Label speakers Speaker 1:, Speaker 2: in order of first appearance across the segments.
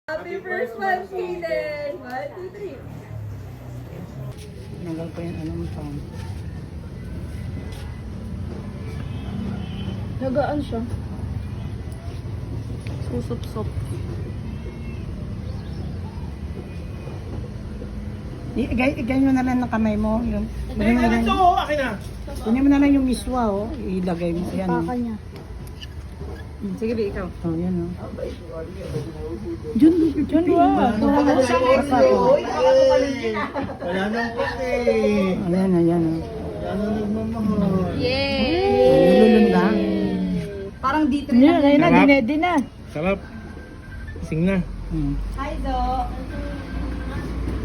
Speaker 1: Happy first month, Hayden! 1, 2, 3.
Speaker 2: Nagal pa yung ano mo pa.
Speaker 3: Nagaan siya. Susup-sup.
Speaker 2: Ganyan mo na lang ng kamay mo. Yung, ganyan mo na lang,
Speaker 4: akin na.
Speaker 2: ganyan mo na lang yung miswa, oh. Ilagay mo. Yan, oh.
Speaker 3: Paka niya.
Speaker 2: Sige, Bi, ikaw. Oh, yan, oh. Jun,
Speaker 4: Wala nang kasi.
Speaker 2: Ayan, ayan, oh.
Speaker 4: Wala nang nagmamahal.
Speaker 2: Nilulun lang.
Speaker 1: Parang D3
Speaker 3: Yan, ayun na,
Speaker 4: Sarap.
Speaker 3: dinedi na.
Speaker 4: Sarap. Sing na.
Speaker 1: Hi, Do!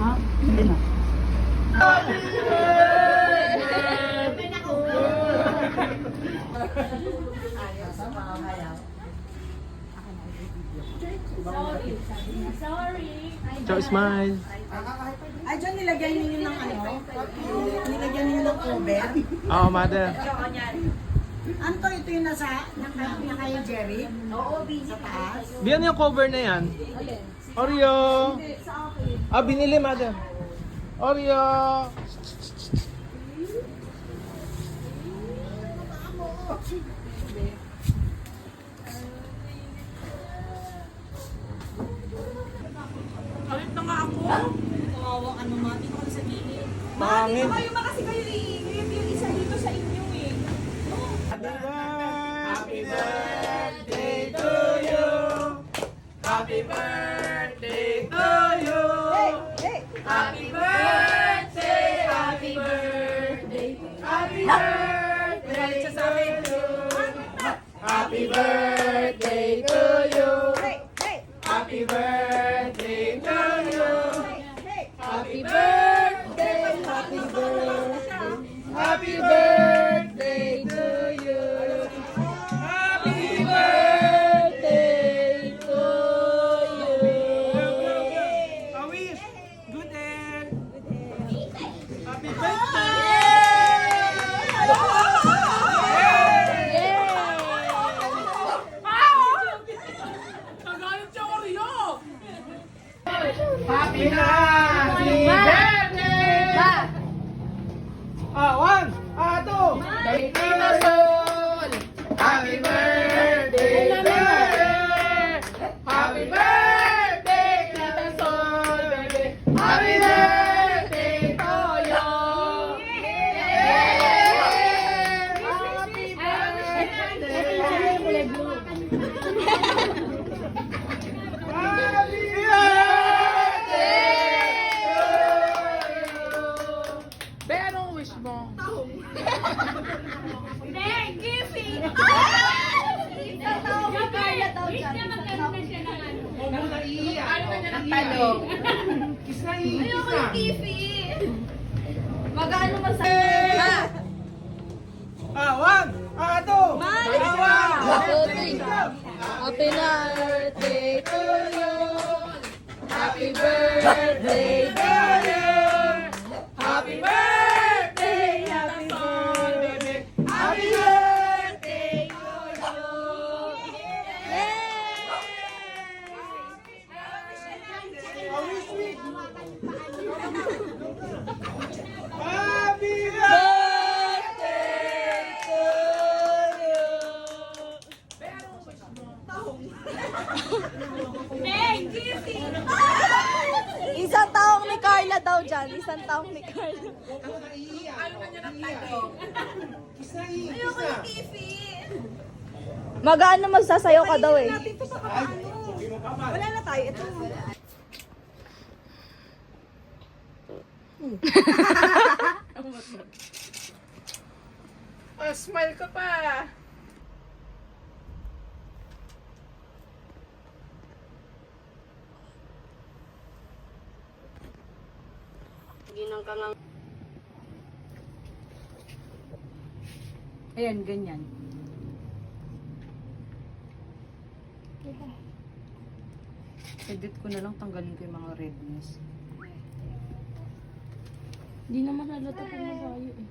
Speaker 2: Ha? Hindi na.
Speaker 4: Ciao, smile.
Speaker 1: Ay, dyan nilagyan ninyo ng ano? Nilagyan ninyo ng cover?
Speaker 4: Oo, mother.
Speaker 1: Ano to? Ito yung naka yung Jerry? Oo, busy. Sa taas?
Speaker 4: Biyan yung cover na yan. Oreo. Ah, binili, mother. Oreo.
Speaker 1: Kawawa ano ma, dito ko sa gilid.
Speaker 4: Pangit.
Speaker 1: Kasi kayo iingit yung isa dito sa inyo eh.
Speaker 4: Happy birthday to you. Happy birthday to you. Happy birthday, happy birthday. Happy birthday to you. Happy birthday to you. Happy birthday to you. Happy birthday, happy birthday. Happy birthday to you. Happy birthday to you. A wish. Good end. Happy birthday. Happy birthday! One, two. Happy birthday to you. Happy birthday, Tita Sol, baby. Happy birthday to you. Happy birthday! Anong wish mo? Huwag mo na iiyak. Iiyak. Kiss na, kiss na.
Speaker 1: Magano masaya?
Speaker 4: One, two.
Speaker 3: Happy birthday to you. Happy birthday to you.
Speaker 4: Happy birthday, happy birthday, happy birthday to you. Happy birthday to
Speaker 3: Isang taong ni Carla daw dyan. Isang taong ni Carla.
Speaker 4: Huwag mo na iiyak. Ano na niya ng Kiss na, kiss na.
Speaker 3: Magaan na magsasayaw ka daw eh.
Speaker 1: Wala na tayo. Ito.
Speaker 4: Smile ka pa.
Speaker 2: Ayan, ganyan. Edit ko na lang, tanggalin ko yung mga redness.
Speaker 3: Hindi naman halata kung masayo eh.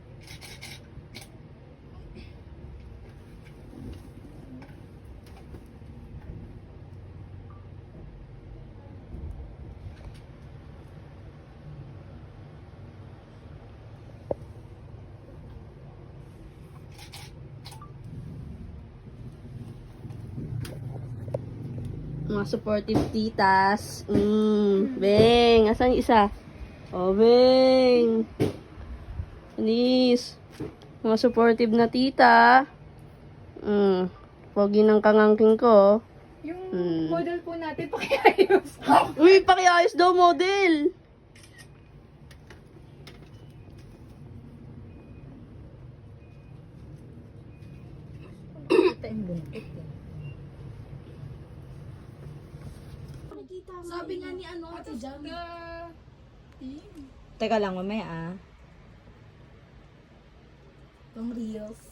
Speaker 3: Mga supportive titas. Beng, asan yung isa? Oh, Beng. Anis. Mga supportive na tita. Pogi ng kangangking ko.
Speaker 2: Yung model po natin, pakiayos.
Speaker 3: Uy, pakiayos daw model.
Speaker 5: Sabi nga ni ano, Ate Jam.
Speaker 3: Teka lang, mamaya ah.
Speaker 5: Pang reels.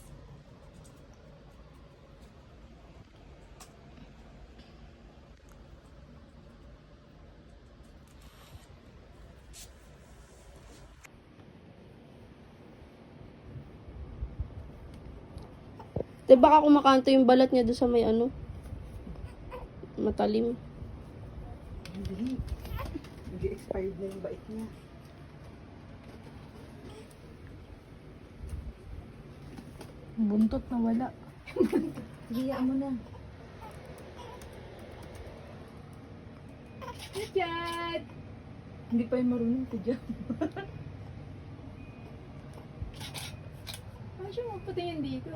Speaker 3: Di baka kumakanto yung balat niya doon sa may ano? Matalim.
Speaker 1: Nag-expired na yung bait niya.
Speaker 2: Buntot na wala.
Speaker 5: Hiyaan mo na.
Speaker 2: Chat! Hindi pa yung marunong ko dyan. Ay, siya magpatingin dito.